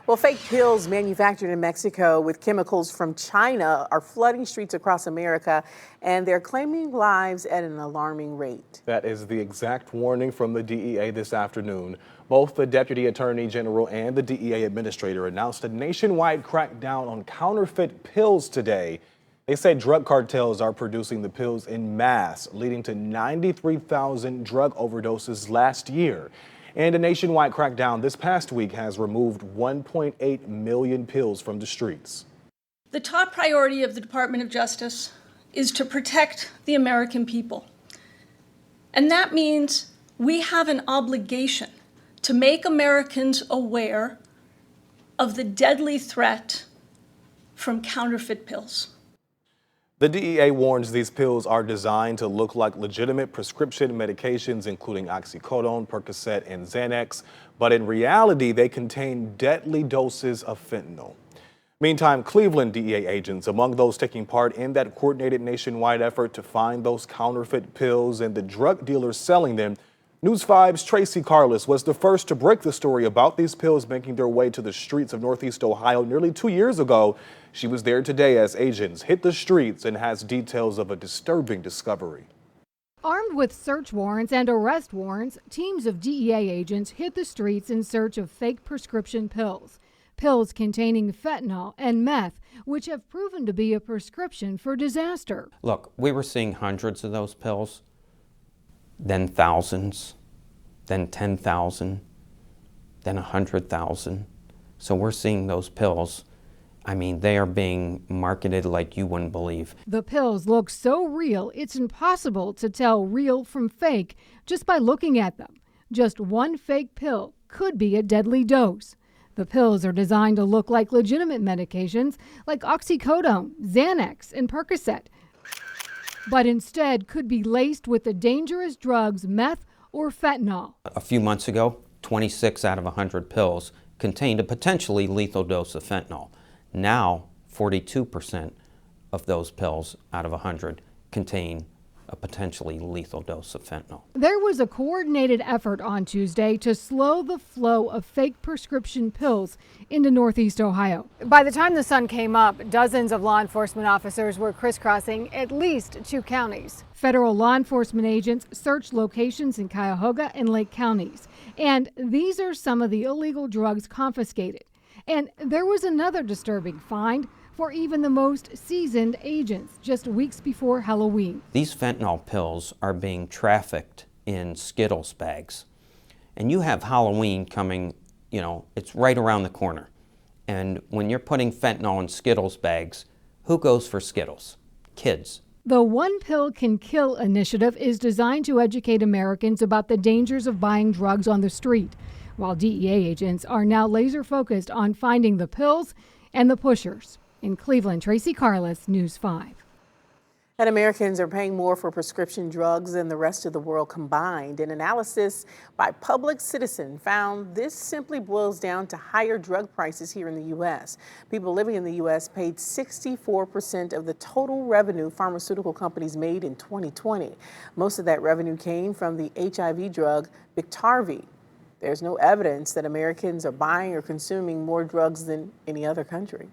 Well, fake pills manufactured in Mexico with chemicals from China are flooding streets across America, and they're claiming lives at an alarming rate. That is the exact warning from the DEA this afternoon. Both the Deputy Attorney General and the DEA Administrator announced a nationwide crackdown on counterfeit pills today. They say drug cartels are producing the pills in mass, leading to 93,000 drug overdoses last year. And a nationwide crackdown this past week has removed 1.8 million pills from the streets. The top priority of the Department of Justice is to protect the American people. And that means we have an obligation to make Americans aware of the deadly threat from counterfeit pills. The DEA warns these pills are designed to look like legitimate prescription medications, including oxycodone, Percocet, and Xanax, but in reality, they contain deadly doses of fentanyl. Meantime, Cleveland DEA agents, among those taking part in that coordinated nationwide effort to find those counterfeit pills and the drug dealers selling them, News 5's Tracy was the first to break the story about these pills making their way to the streets of Northeast Ohio nearly 2 years ago. She was there today as agents hit the streets and has details of a disturbing discovery. Armed with search warrants and arrest warrants, teams of DEA agents hit the streets in search of fake prescription pills. Pills containing fentanyl and meth, which have proven to be a prescription for disaster. Look, we were seeing hundreds of those pills, then thousands, then 10,000, then 100,000. So we're seeing those pills. I mean, they are being marketed like you wouldn't believe. The pills look so real, it's impossible to tell real from fake just by looking at them. Just one fake pill could be a deadly dose. The pills are designed to look like legitimate medications like oxycodone, Xanax, and Percocet, but instead could be laced with the dangerous drugs meth or fentanyl. A few months ago, 26 out of 100 pills contained a potentially lethal dose of fentanyl. Now, 42% of those pills out of 100 contain a potentially lethal dose of fentanyl. There was a coordinated effort on Tuesday to slow the flow of fake prescription pills into Northeast Ohio. By the time the sun came up, dozens of law enforcement officers were crisscrossing at least 2 counties. Federal law enforcement agents searched locations in Cuyahoga and Lake counties. And these are some of the illegal drugs confiscated. And there was another disturbing find for even the most seasoned agents just weeks before Halloween. These fentanyl pills are being trafficked in Skittles bags. And you have Halloween coming, it's right around the corner. And when you're putting fentanyl in Skittles bags, who goes for Skittles? Kids. The One Pill Can Kill initiative is designed to educate Americans about the dangers of buying drugs on the street, while DEA agents are now laser focused on finding the pills and the pushers. In Cleveland, Tracy, News 5. And Americans are paying more for prescription drugs than the rest of the world combined. An analysis by Public Citizen found this simply boils down to higher drug prices here in the U.S. People living in the U.S. paid 64% of the total revenue pharmaceutical companies made in 2020. Most of that revenue came from the HIV drug Biktarvy. There's no evidence that Americans are buying or consuming more drugs than any other country.